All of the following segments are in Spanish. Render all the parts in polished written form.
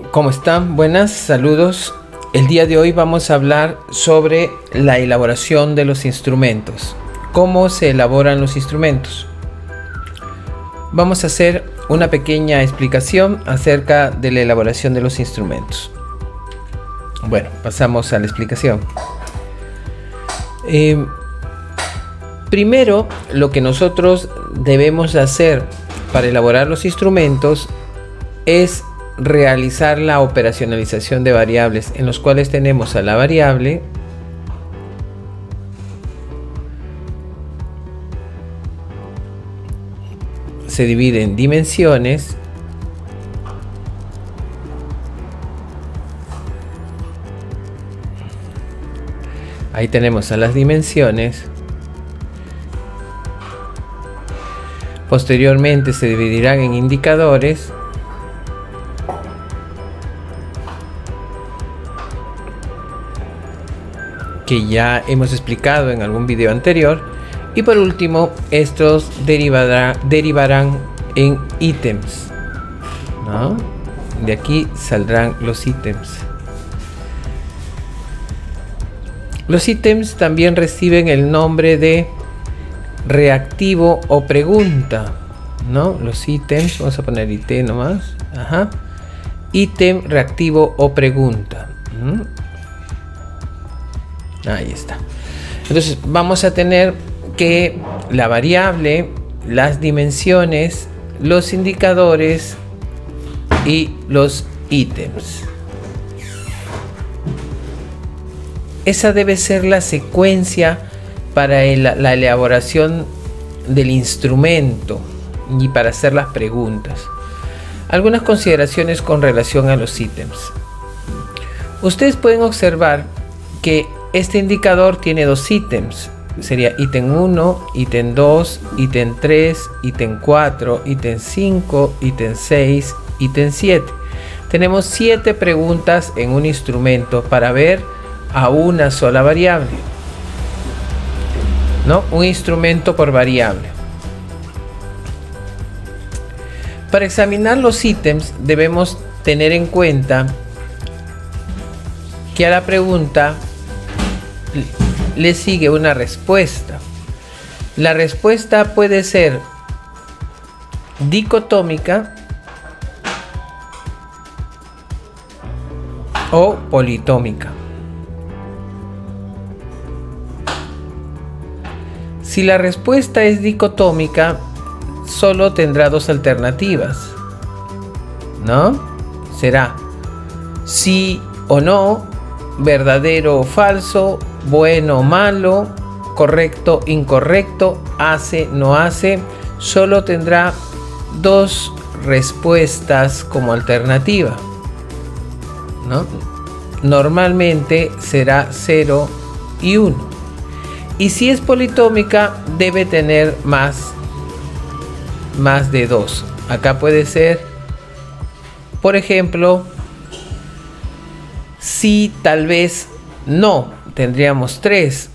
¿Cómo están? Buenas, saludos. El día de hoy vamos a hablar sobre la elaboración de los instrumentos. ¿Cómo se elaboran los instrumentos? Vamos a hacer una pequeña explicación acerca de la elaboración de los instrumentos. Bueno, pasamos a la explicación. Primero, lo que nosotros debemos hacer para elaborar los instrumentos es realizar la operacionalización de variables, en los cuales tenemos a la variable se divide en dimensiones ahí tenemos a las dimensiones. Posteriormente se dividirán en indicadores que ya hemos explicado en algún video anterior, y por último estos derivarán en ítems, ¿no? De aquí saldrán los ítems. Los ítems también reciben el nombre de reactivo o pregunta, ¿no? Los ítems, vamos a poner IT nomás, ítem, reactivo o pregunta. Ahí está. Entonces vamos a tener que la variable, las dimensiones, los indicadores y los ítems. Esa debe ser la secuencia para la elaboración del instrumento y para hacer las preguntas. Algunas consideraciones con relación a los ítems. Ustedes pueden observar que este indicador tiene dos ítems. Sería ítem 1, ítem 2, ítem 3, ítem 4, ítem 5, ítem 6, ítem 7. Tenemos 7 preguntas en un instrumento para ver a una sola variable, ¿no? Un instrumento por variable. Para examinar los ítems debemos tener en cuenta que a la pregunta le sigue una respuesta. La respuesta puede ser dicotómica o politómica. Si la respuesta es dicotómica, solo tendrá dos alternativas, ¿no? Será sí o no, verdadero o falso, bueno o malo, correcto, incorrecto, hace, no hace. Solo tendrá dos respuestas como alternativa, ¿no? Normalmente será 0 y 1. Y si es politómica, debe tener más de 2. Acá puede ser, por ejemplo, sí, tal vez, no, tendríamos 3,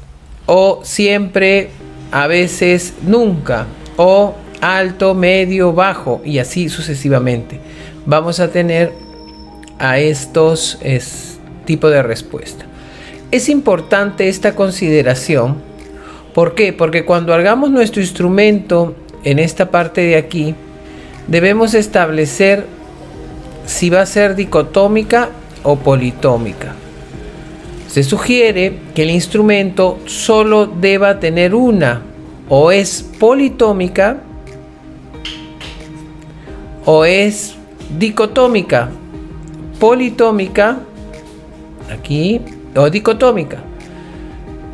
o siempre, a veces, nunca, o alto, medio, bajo, y así sucesivamente. Vamos a tener a estos tipos de respuesta. Es importante esta consideración. ¿Por qué? Porque cuando hagamos nuestro instrumento en esta parte de aquí, debemos establecer si va a ser dicotómica o politómica. Se sugiere que el instrumento solo deba tener una, o es politómica o es dicotómica, politómica, aquí, o dicotómica.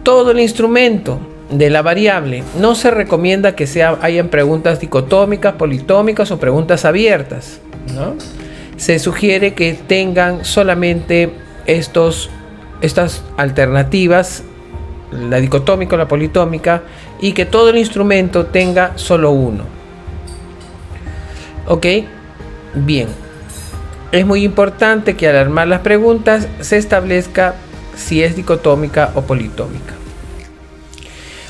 Todo el instrumento de la variable no se recomienda que hayan preguntas dicotómicas, politómicas o preguntas abiertas, ¿no? Se sugiere que tengan solamente estas alternativas, la dicotómica o la politómica, y que todo el instrumento tenga solo uno. ¿Ok? Bien. Es muy importante que al armar las preguntas se establezca si es dicotómica o politómica.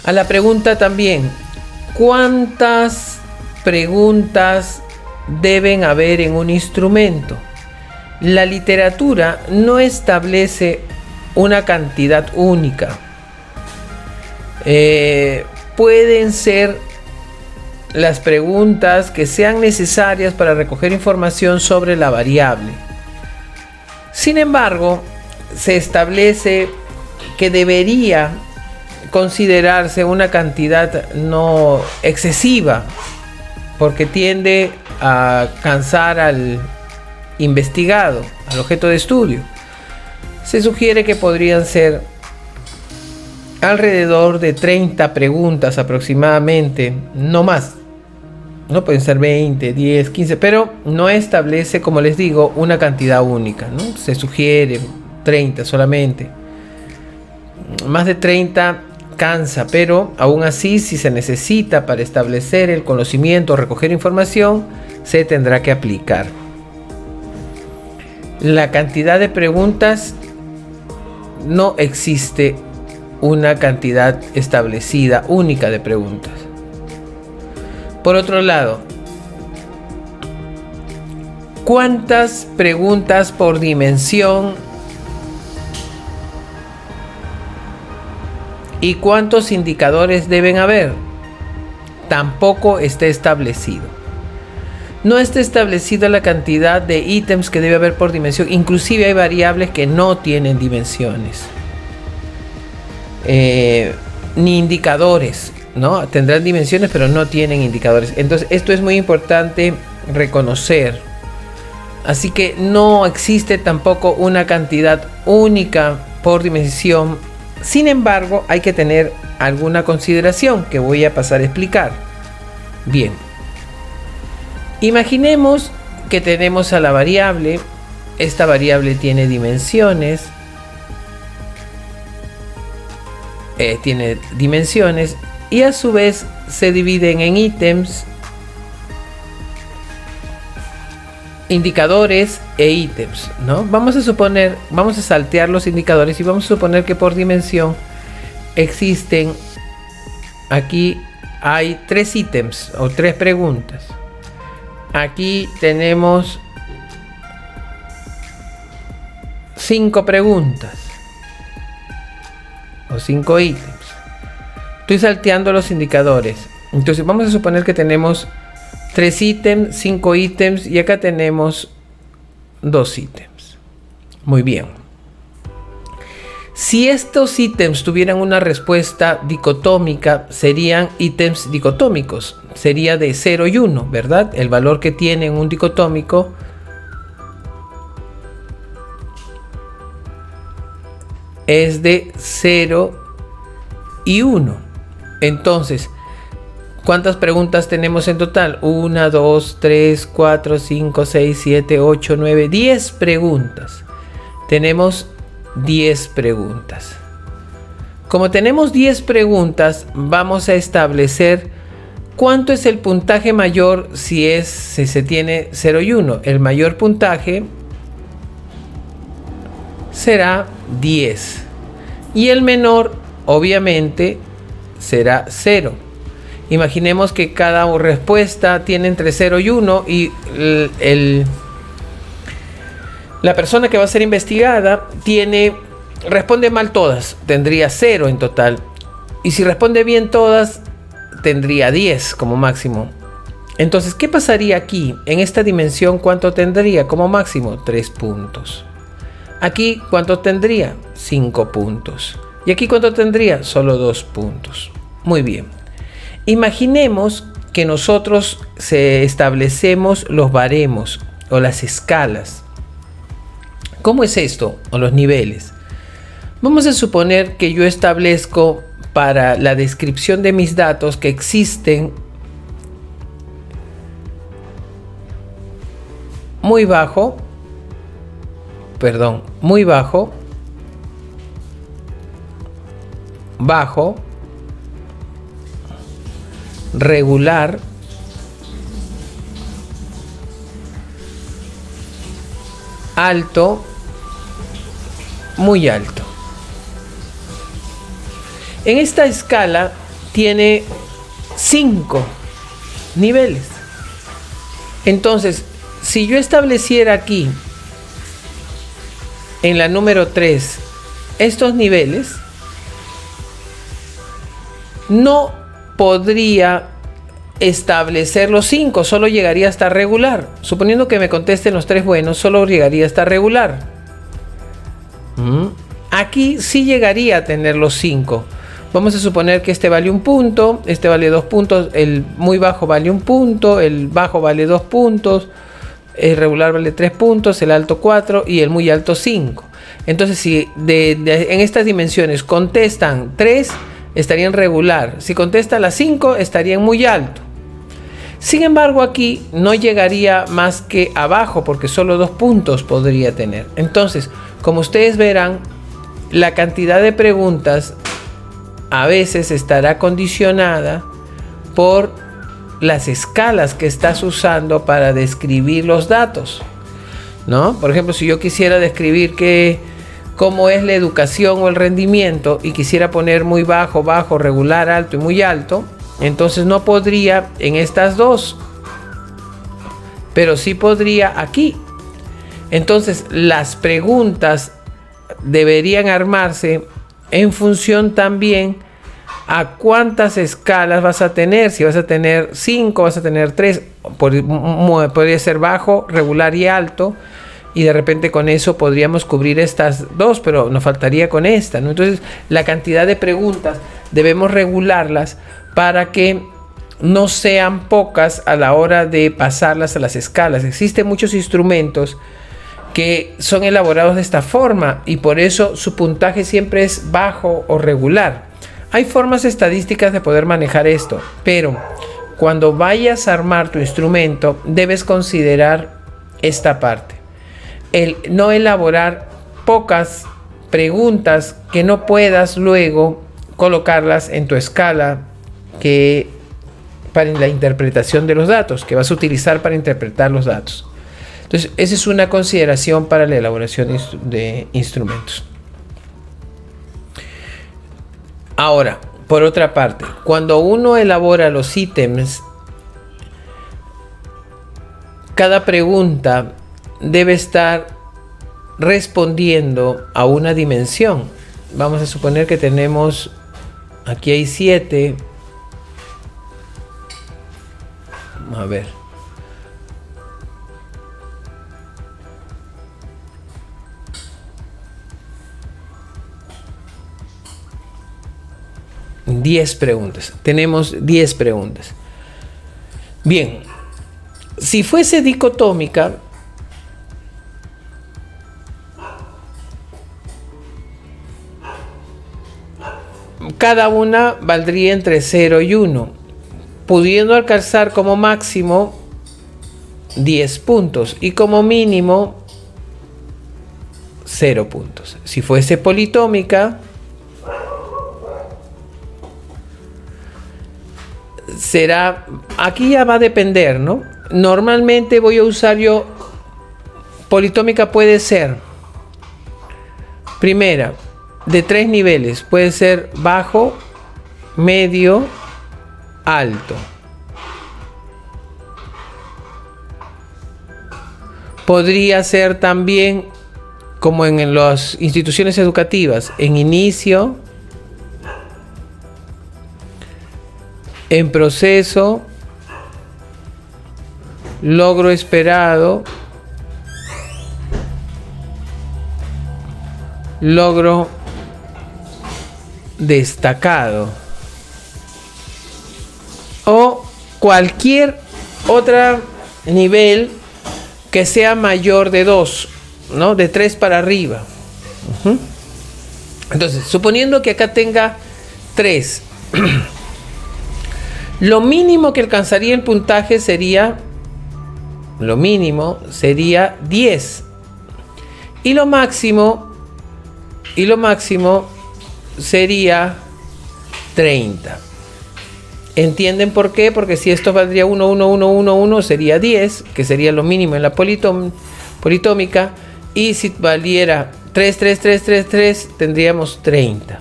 A la pregunta también, ¿cuántas preguntas deben haber en un instrumento? La literatura no establece una cantidad única. Pueden ser las preguntas que sean necesarias para recoger información sobre la variable. Sin embargo, se establece que debería considerarse una cantidad no excesiva, porque tiende a cansar al investigado, al objeto de estudio. Se sugiere que podrían ser alrededor de 30 preguntas aproximadamente, no más. No pueden ser 20, 10, 15, pero no establece, como les digo, una cantidad única, ¿no? Se sugiere 30 solamente. Más de 30 cansa, pero aún así, si se necesita para establecer el conocimiento o recoger información, se tendrá que aplicar. La cantidad de preguntas, no existe una cantidad establecida única de preguntas. Por otro lado, ¿cuántas preguntas por dimensión y cuántos indicadores deben haber? Tampoco está establecido. No está establecida la cantidad de ítems que debe haber por dimensión. Inclusive hay variables que no tienen dimensiones. Ni indicadores, ¿no? Tendrán dimensiones, pero no tienen indicadores. Entonces, esto es muy importante reconocer. Así que no existe tampoco una cantidad única por dimensión. Sin embargo, hay que tener alguna consideración que voy a pasar a explicar. Bien. Imaginemos que tenemos a la variable. Esta variable tiene dimensiones. Y a su vez se dividen en ítems, indicadores e ítems, ¿no? Vamos a saltear los indicadores y vamos a suponer que por dimensión existen, aquí hay 3 ítems o 3 preguntas. Aquí tenemos 5 preguntas o 5 ítems. Estoy salteando los indicadores. Entonces vamos a suponer que tenemos 3 ítems, 5 ítems y acá tenemos 2 ítems. Muy bien. Si estos ítems tuvieran una respuesta dicotómica, serían ítems dicotómicos. Sería de 0 y 1, ¿verdad? El valor que tiene un dicotómico es de 0 y 1. Entonces, ¿cuántas preguntas tenemos en total? 1, 2, 3, 4, 5, 6, 7, 8, 9, 10 preguntas. Tenemos 10 preguntas. Como tenemos 10 preguntas, vamos a establecer cuánto es el puntaje mayor si se tiene 0 y 1. El mayor puntaje será 10. Y el menor, obviamente, será 0. Imaginemos que cada respuesta tiene entre 0 y 1 y la persona que va a ser investigada responde mal todas, tendría 0 en total. Y si responde bien todas, tendría 10 como máximo. Entonces, ¿qué pasaría aquí? En esta dimensión, ¿cuánto tendría como máximo? 3 puntos. Aquí, ¿cuánto tendría? 5 puntos. ¿Y aquí cuánto tendría? Solo 2 puntos. Muy bien. Imaginemos que nosotros establecemos los baremos o las escalas. ¿Cómo es esto? O los niveles. Vamos a suponer que yo establezco para la descripción de mis datos que existen muy bajo, bajo, regular, alto, muy alto. En esta escala tiene 5 niveles. Entonces, si yo estableciera aquí en la número 3 estos niveles, no podría establecer los 5, solo llegaría hasta regular. Suponiendo que me contesten los 3 buenos, solo llegaría hasta regular. Aquí sí llegaría a tener los 5. Vamos a suponer que este vale 1 punto, este vale 2 puntos, el muy bajo vale 1 punto, el bajo vale 2 puntos, el regular vale 3 puntos, el alto 4 y el muy alto 5. Entonces, si en estas dimensiones contestan 3, estaría en regular. Si contestan las 5, estaría en muy alto. Sin embargo, aquí no llegaría más que abajo, porque solo 2 puntos podría tener. Entonces, como ustedes verán, la cantidad de preguntas a veces estará condicionada por las escalas que estás usando para describir los datos, ¿no? Por ejemplo, si yo quisiera describir cómo es la educación o el rendimiento y quisiera poner muy bajo, bajo, regular, alto y muy alto, entonces no podría en estas dos, pero sí podría aquí. Entonces las preguntas deberían armarse en función también a cuántas escalas vas a tener. Si vas a tener 5, vas a tener 3, podría ser bajo, regular y alto, y de repente con eso podríamos cubrir estas dos, pero nos faltaría con esta, ¿no? Entonces la cantidad de preguntas debemos regularlas para que no sean pocas a la hora de pasarlas a las escalas. Existen muchos instrumentos que son elaborados de esta forma y por eso su puntaje siempre es bajo o regular. Hay formas estadísticas de poder manejar esto, pero cuando vayas a armar tu instrumento debes considerar esta parte: el no elaborar pocas preguntas que no puedas luego colocarlas en tu escala para la interpretación de los datos que vas a utilizar para interpretar los datos. Entonces, esa es una consideración para la elaboración de instrumentos. Ahora, por otra parte, cuando uno elabora los ítems, cada pregunta debe estar respondiendo a una dimensión. Vamos a suponer que tenemos, aquí hay 7. A ver. Diez preguntas. Tenemos 10 preguntas. Bien, si fuese dicotómica, cada una valdría entre 0 y 1, pudiendo alcanzar como máximo 10 puntos y como mínimo 0 puntos. Si fuese politómica, será, aquí ya va a depender, ¿no? Normalmente voy a usar yo, politómica puede ser, primera, de 3 niveles, puede ser bajo, medio, alto. Podría ser también, como en las instituciones educativas, en inicio, en proceso, logro esperado, logro destacado, o cualquier otro nivel que sea mayor de 2, ¿no? De 3 para arriba. Entonces, suponiendo que acá tenga 3, lo mínimo que alcanzaría el puntaje sería, lo mínimo sería 10. Y lo máximo sería 30. ¿Entienden por qué? Porque si esto valdría 1, 1, 1, 1, 1, sería 10, que sería lo mínimo en la politómica. Y si valiera 3, 3, 3, 3, 3, tendríamos 30.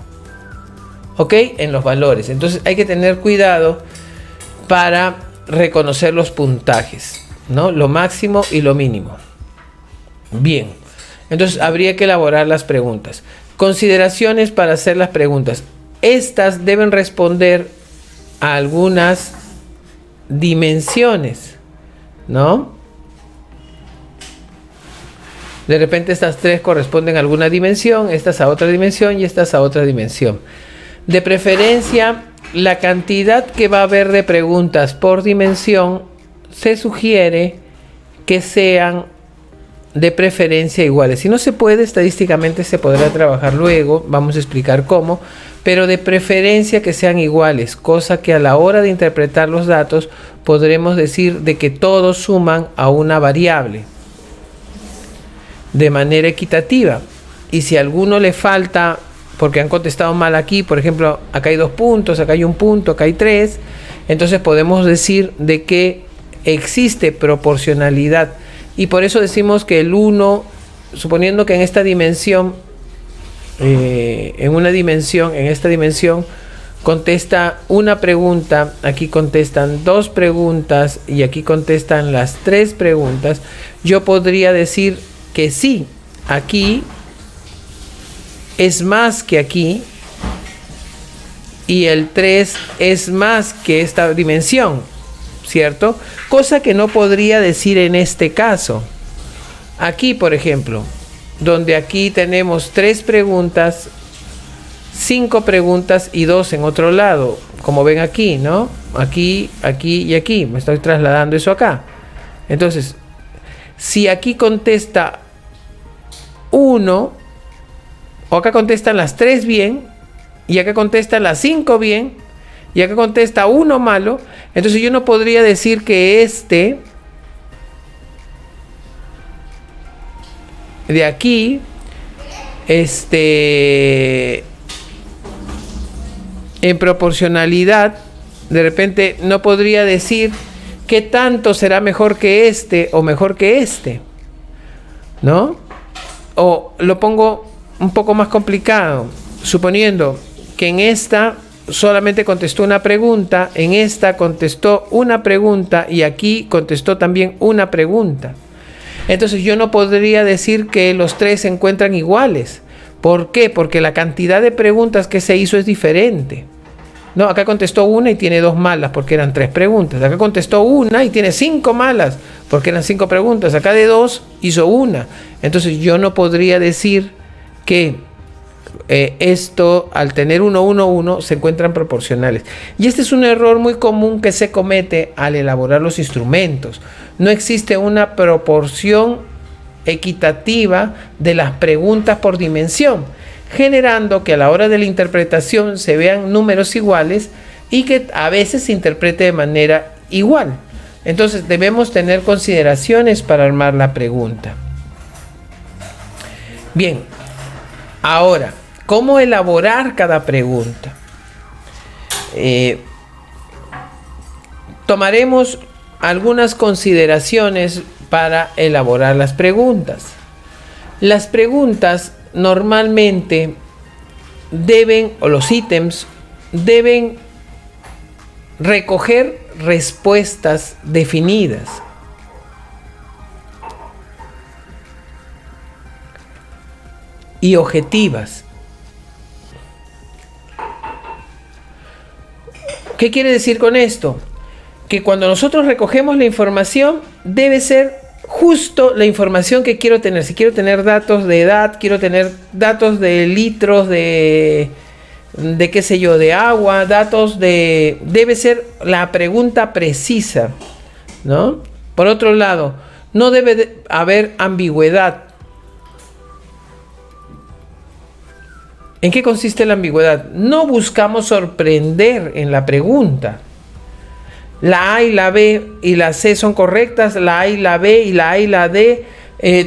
¿Ok? En los valores. Entonces hay que tener cuidado para reconocer los puntajes, ¿no? Lo máximo y lo mínimo. Bien. Entonces habría que elaborar las preguntas. Consideraciones para hacer las preguntas. Estas deben responder a algunas dimensiones, ¿no? De repente estas tres corresponden a alguna dimensión, estas a otra dimensión y estas a otra dimensión. De preferencia, la cantidad que va a haber de preguntas por dimensión se sugiere que sean de preferencia iguales. Si no se puede, estadísticamente se podrá trabajar luego, vamos a explicar cómo, pero de preferencia que sean iguales, cosa que a la hora de interpretar los datos podremos decir de que todos suman a una variable de manera equitativa. Y si a alguno le falta, porque han contestado mal aquí, por ejemplo, acá hay 2 puntos, acá hay 1 punto, acá hay 3, entonces podemos decir de que existe proporcionalidad. Y por eso decimos que el 1, suponiendo que en esta dimensión, en esta dimensión contesta una pregunta, aquí contestan 2 preguntas y aquí contestan las 3 preguntas, yo podría decir que sí, aquí es más que aquí y el 3 es más que esta dimensión, ¿cierto? Cosa que no podría decir en este caso. Aquí, por ejemplo, donde aquí tenemos 3 preguntas, 5 preguntas y 2 en otro lado, como ven aquí, ¿no? Aquí, aquí y aquí, me estoy trasladando eso acá. Entonces, si aquí contesta 1, o acá contestan las 3 bien, y acá contestan las 5 bien, y acá contesta 1 malo, entonces yo no podría decir que este de aquí, en proporcionalidad, de repente no podría decir qué tanto será mejor que este o mejor que este, ¿no? O lo pongo un poco más complicado, suponiendo que en esta solamente contestó una pregunta, en esta contestó una pregunta y aquí contestó también una pregunta. Entonces yo no podría decir que los 3 se encuentran iguales. ¿Por qué? Porque la cantidad de preguntas que se hizo es diferente. No, acá contestó una y tiene 2 malas porque eran 3 preguntas. Acá contestó una y tiene 5 malas porque eran 5 preguntas. Acá de 2 hizo una. Entonces yo no podría decir que esto, al tener 1, 1, 1, se encuentran proporcionales. Y este es un error muy común que se comete al elaborar los instrumentos. No existe una proporción equitativa de las preguntas por dimensión, generando que a la hora de la interpretación se vean números iguales y que a veces se interprete de manera igual. Entonces debemos tener consideraciones para armar la pregunta. Bien, ahora, ¿cómo elaborar cada pregunta? Tomaremos algunas consideraciones para elaborar las preguntas. Las preguntas normalmente deben, o los ítems, deben recoger respuestas definidas. Y objetivas. ¿Qué quiere decir con esto? Que cuando nosotros recogemos la información, debe ser justo la información que quiero tener. Si quiero tener datos de edad, quiero tener datos de litros de qué sé yo, de agua, datos de... Debe ser la pregunta precisa, ¿no? Por otro lado, no debe haber ambigüedad. ¿En qué consiste la ambigüedad? No buscamos sorprender en la pregunta. La A y la B y la C son correctas, la A y la B y la A y la D,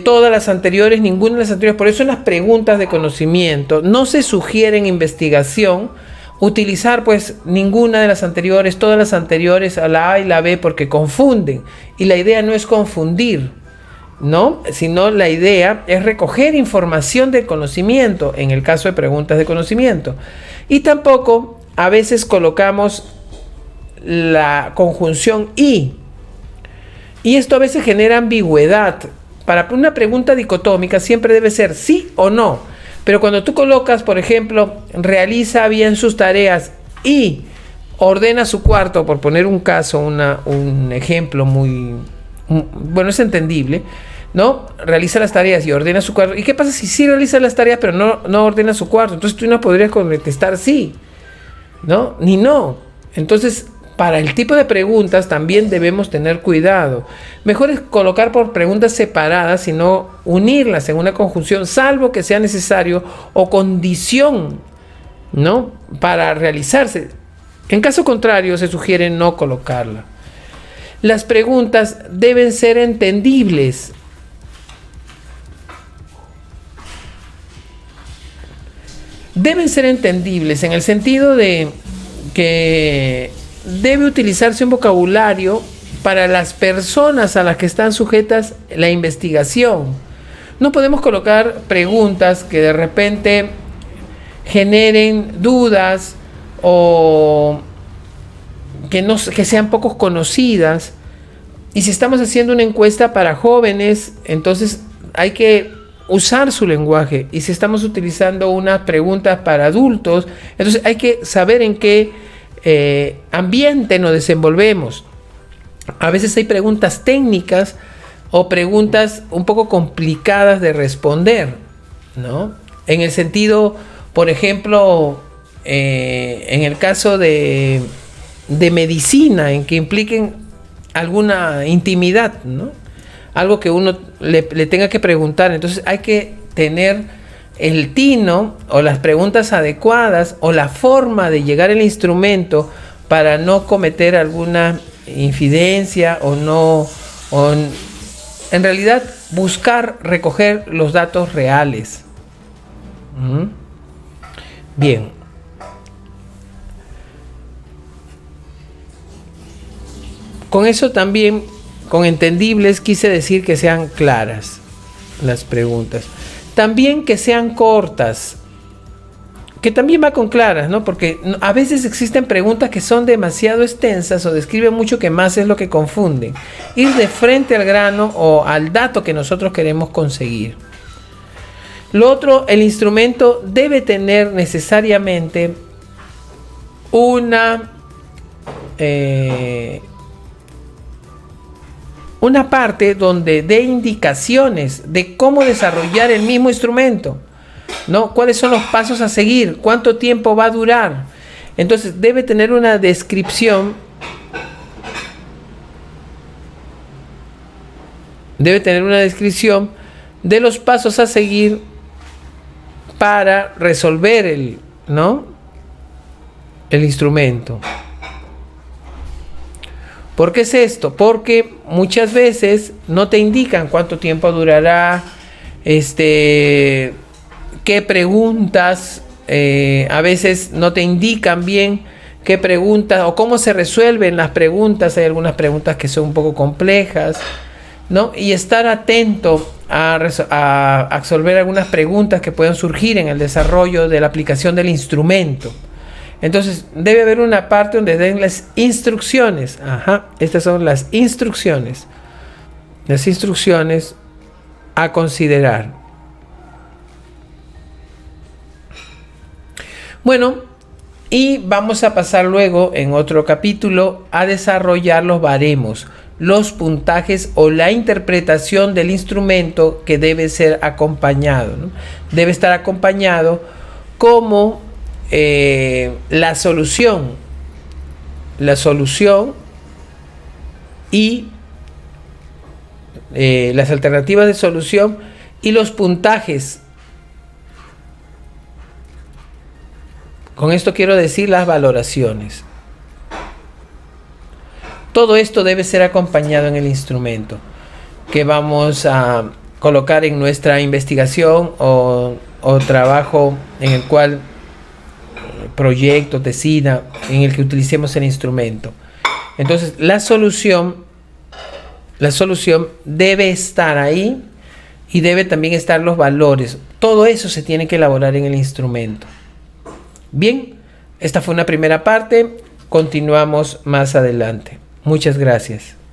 todas las anteriores, ninguna de las anteriores. Por eso en las preguntas de conocimiento no se sugiere en investigación utilizar pues ninguna de las anteriores, todas las anteriores a la A y la B, porque confunden. Y la idea no es confundir, ¿no? Sino la idea es recoger información del conocimiento, en el caso de preguntas de conocimiento. Y tampoco a veces colocamos la conjunción y esto a veces genera ambigüedad, para una pregunta dicotómica siempre debe ser sí o no. Pero cuando tú colocas, por ejemplo, realiza bien sus tareas y ordena su cuarto, por poner un caso, un ejemplo bueno, es entendible, ¿no? Realiza las tareas y ordena su cuarto. ¿Y qué pasa si sí realiza las tareas pero no ordena su cuarto? Entonces tú no podrías contestar sí, ¿no? Ni no. Entonces, para el tipo de preguntas también debemos tener cuidado. Mejor es colocar por preguntas separadas y no unirlas en una conjunción, salvo que sea necesario o condición, ¿no?, para realizarse. En caso contrario, se sugiere no colocarla. Las preguntas deben ser entendibles. Deben ser entendibles en el sentido de que debe utilizarse un vocabulario para las personas a las que están sujetas la investigación. No podemos colocar preguntas que de repente generen dudas o que sean poco conocidas. Y si estamos haciendo una encuesta para jóvenes, entonces hay que usar su lenguaje. Y si estamos utilizando unas preguntas para adultos, entonces hay que saber en qué ambiente nos desenvolvemos. A veces hay preguntas técnicas o preguntas un poco complicadas de responder, ¿no? En el sentido, por ejemplo, en el caso de medicina, en que impliquen alguna intimidad, ¿no? Algo que uno le tenga que preguntar. Entonces hay que tener el tino o las preguntas adecuadas o la forma de llegar al instrumento para no cometer alguna infidencia o en realidad buscar recoger los datos reales. Bien. Con eso también, con entendibles, quise decir que sean claras las preguntas. También que sean cortas, que también va con claras, ¿no? Porque a veces existen preguntas que son demasiado extensas o describen mucho, que más es lo que confunden. Ir de frente al grano o al dato que nosotros queremos conseguir. Lo otro, el instrumento debe tener necesariamente una parte donde dé indicaciones de cómo desarrollar el mismo instrumento, ¿no? ¿Cuáles son los pasos a seguir? ¿Cuánto tiempo va a durar? Entonces debe tener una descripción. Debe tener una descripción de los pasos a seguir para resolver el instrumento. ¿Por qué es esto? Porque muchas veces no te indican cuánto tiempo durará, qué preguntas, a veces no te indican bien qué preguntas o cómo se resuelven las preguntas. Hay algunas preguntas que son un poco complejas, ¿no? Y estar atento a resolver algunas preguntas que puedan surgir en el desarrollo de la aplicación del instrumento. Entonces debe haber una parte donde den las instrucciones. Estas son las instrucciones. Las instrucciones a considerar. Bueno, y vamos a pasar luego en otro capítulo a desarrollar los baremos, los puntajes o la interpretación del instrumento que debe ser acompañado, ¿no? Debe estar acompañado como la solución y las alternativas de solución y los puntajes. Con esto quiero decir las valoraciones. Todo esto debe ser acompañado en el instrumento que vamos a colocar en nuestra investigación o trabajo en el cual proyecto, tesina, en el que utilicemos el instrumento. Entonces la solución debe estar ahí y debe también estar los valores. Todo eso se tiene que elaborar en el instrumento. Bien, esta fue una primera parte. Continuamos más adelante. Muchas gracias.